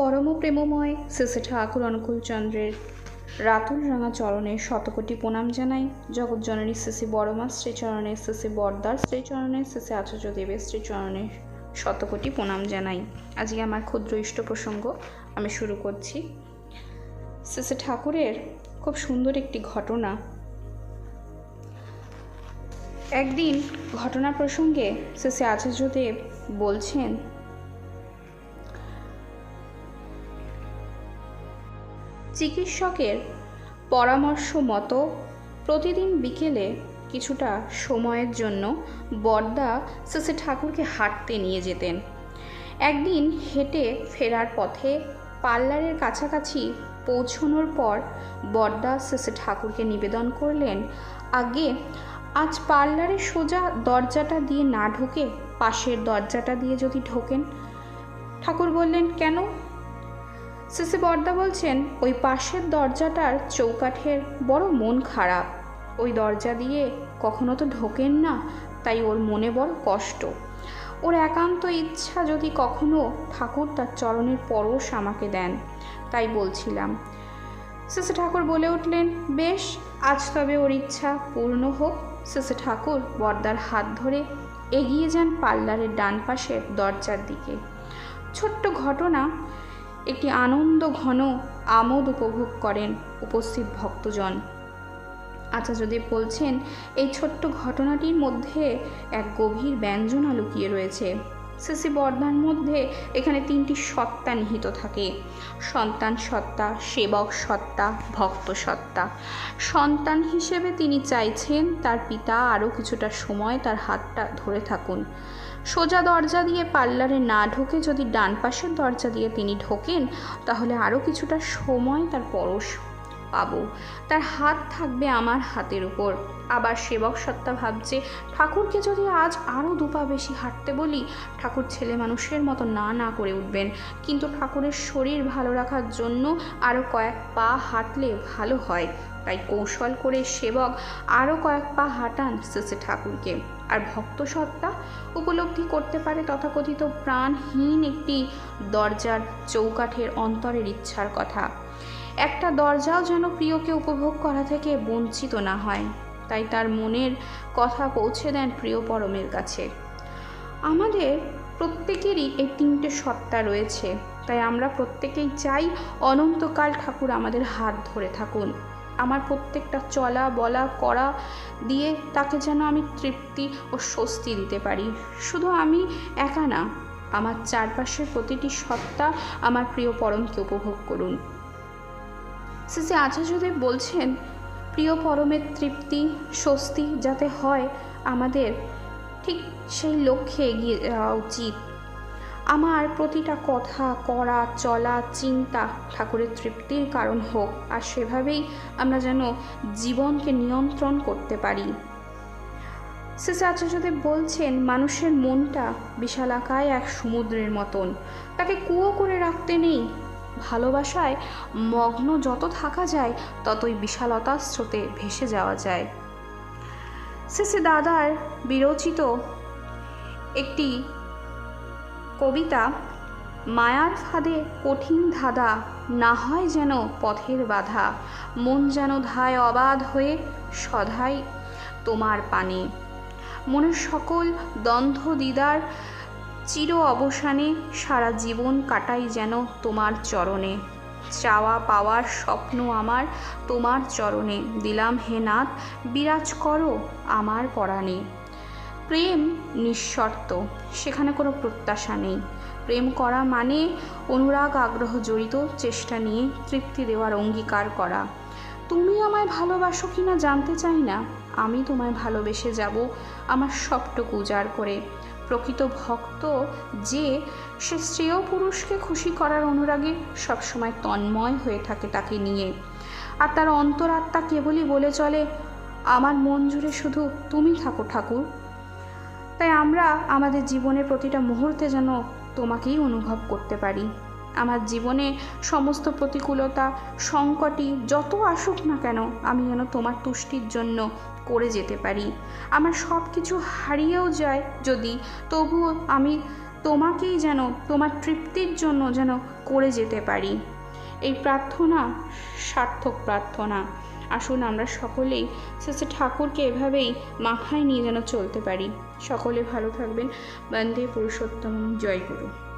পরম প্রেমময় শ্রী ঠাকুর অনুকূলচন্দ্রের রাতুল রাঙা চরণে শতকোটি প্রণাম জানাই। জগৎজননী শ্রী বড়মা শ্রীচরণে, শ্রী বরদার শ্রীচরণে, শ্রী আচার্যদেবের শ্রীচরণে শতকোটি প্রণাম জানাই। আজকে আমার ক্ষুদ্র ইষ্ট প্রসঙ্গ আমি শুরু করছি। শ্রী ঠাকুরের খুব সুন্দর একটি ঘটনা। একদিন ঘটনা প্রসঙ্গে শ্রী আচার্যদেব বলছেন, চিকিৎসকের পরামর্শ মতো প্রতিদিন বিকেলে কিছুটা সময়ের জন্য বরদা শ্রী ঠাকুরকে হাঁটতে নিয়ে যেতেন। একদিন হেঁটে ফেরার পথে পার্লারের কাছাকাছি পৌঁছানোর পর বরদা শ্রী ঠাকুরকে নিবেদন করলেন, আগে আজ পার্লারের সোজা দরজাটা দিয়ে না ঢুকে পাশের দরজাটা দিয়ে যদি ঢোকেন। ঠাকুর বললেন, কেন? শ্রী বরদা বলছেন, ওই পাশের দরজাটার চৌকাঠের বড় মন খারাপ, ওই দরজা দিয়ে কখনো তো ঢোকেন না, তাই ওর মনে বড় কষ্ট। ওর একান্ত ইচ্ছা যদি কখনো ঠাকুর তার চরণের পরশ আমাকে দেন, তাই বলছিলাম। শ্রী ঠাকুর বলে উঠলেন, বেশ, আজ তবে ওর ইচ্ছা পূর্ণ হোক। শ্রী ঠাকুর বরদার হাত ধরে এগিয়ে যান পার্লারের ডান পাশের দরজার দিকে। ছোট্ট ঘটনা, একটি আনন্দ ঘন আমোদ উপভোগ করেন উপস্থিত ভক্তজন। আচার্যদেব বলছেন, এই ছোট্ট ঘটনাটির মধ্যে এক গভীর ব্যঞ্জনা লুকিয়ে রয়েছে। শ্রী বরদার মধ্যে এখানে তিনটি সত্তা নিহিত থাকে: সন্তান সত্তা, সেবক সত্তা, ভক্ত সত্তা। সন্তান হিসেবে তিনি চাইছেন তার পিতা আরও কিছুটা সময় তার হাতটা ধরে থাকুন। সোজা দরজা দিয়ে পার্লারে না ঢোকে যদি ডান পাশের দরজা দিয়ে তিনি ঢোকেন, তাহলে আরও কিছুটা সময় তার পরশ পাবো, তার হাত থাকবে আমার হাতের উপর। আবার সেবক সত্তা ভাবছে, ঠাকুরকে যদি আজ আরও দুপা বেশি হাঁটতে বলি, ঠাকুর ছেলে মানুষের মতো না করে উঠবেন, কিন্তু ঠাকুরের শরীর ভালো রাখার জন্য আরও কয়েক পা হাঁটলে ভালো হয়। তাই কৌশল করে সেবক আরও কয়েক পা হাঁটান শ্রী ঠাকুরকে। আর ভক্ত সত্তা উপলব্ধি করতে পারে তথাকথিত প্রাণহীন একটি দরজার চৌকাঠের অন্তরের ইচ্ছার কথা। একটা দরজাও যেন প্রিয়কে উপভোগ করা থেকে বঞ্চিত না হয়, তাই তার মনের কথা পৌঁছে দেন প্রিয় পরমের কাছে। আমাদের প্রত্যেকেরই এই তিনটে সত্তা রয়েছে, তাই আমরা প্রত্যেকেই চাই অনন্তকাল ঠাকুর আমাদের হাত ধরে থাকুন। আমার প্রত্যেকটা চলা বলা করা দিয়ে তাকে যেন আমি তৃপ্তি ও স্বস্তি দিতে পারি। শুধু আমি একা না, আমার চারপাশের প্রতিটি সত্তা আমার প্রিয় পরমকে উপভোগ করুন। শ্রী আচার্যদেব বলছেন, প্রিয় পরমের তৃপ্তি স্বস্তি যাতে হয়, আমাদের ঠিক সেই লক্ষ্যে এগিয়ে যাওয়া উচিত। আমার প্রতিটা কথা, করা, চলা, চিন্তা ঠাকুরের তৃপ্তির কারণ হোক, আর সেভাবেই আমরা যেন জীবনকে নিয়ন্ত্রণ করতে পারি। শ্রী আচার্যদেব বলছেন, মানুষের মনটা বিশালাকায় এক সমুদ্রের মতন, তাকে কুয়ো করে রাখতে নেই। ভালোবাসায় মগ্ন যত থাকা যায়, ততই বিশালতার স্রোতে ভেসে যাওয়া যায়। শ্রী দাদার বিরচিত একটি কবিতা, মায়ার ফাঁদে কঠিন ধাঁধা, না হয় যেন পথের বাধা, মন যেন ধায় অবাধ হয়ে সদাই তোমার পানে, মনের সকল দ্বন্দ্ব দিদার চির অবসানে, সারা জীবন কাটাই যেন তোমার চরণে, চাওয়া পাওয়ার স্বপ্ন আমার তোমার চরণে, দিলাম হে নাথ বিরাজ করো আমার পরাণে। প্রেম নিঃশর্ত, সেখানে কোনো প্রত্যাশা নেই। প্রেম করা মানে অনুরাগ আগ্রহ জড়িত চেষ্টা নিয়ে তৃপ্তি দেওয়ার অঙ্গীকার করা। তুমি আমায় ভালোবাসো কিনা জানতে চাই না, আমি তোমায় ভালোবেসে যাব আমার সবটুকু উজাড় করে। প্রকৃত ভক্ত যে, সে শ্রেয় পুরুষকে খুশি করার অনুরাগে সবসময় তন্ময় হয়ে থাকে তাকে নিয়ে, আর তার অন্তরাত্মা কেবলই বলে চলে, আমার মন জুড়ে শুধু তুমি থাকো ঠাকুর। তাই আমরা আমাদের জীবনের প্রতিটা মুহূর্তে যেন তোমাকেই অনুভব করতে পারি। আমার জীবনে সমস্ত প্রতিকূলতা সংকটই যত আসুক না কেন, আমি যেন তোমার তুষ্টির জন্য করে যেতে পারি। আমার সব কিছু হারিয়েও যায় যদি, তবুও আমি তোমাকেই যেন তোমার তৃপ্তির জন্য যেন করে যেতে পারি। এই প্রার্থনা সার্থক প্রার্থনা। আসুন আমরা সকলেই শ্রী ঠাকুরকে এভাবেই মাথায় নিয়ে যেন চলতে পারি। সকলে ভালো থাকবেন। বন্দে পুরুষোত্তম। জয় গুরু।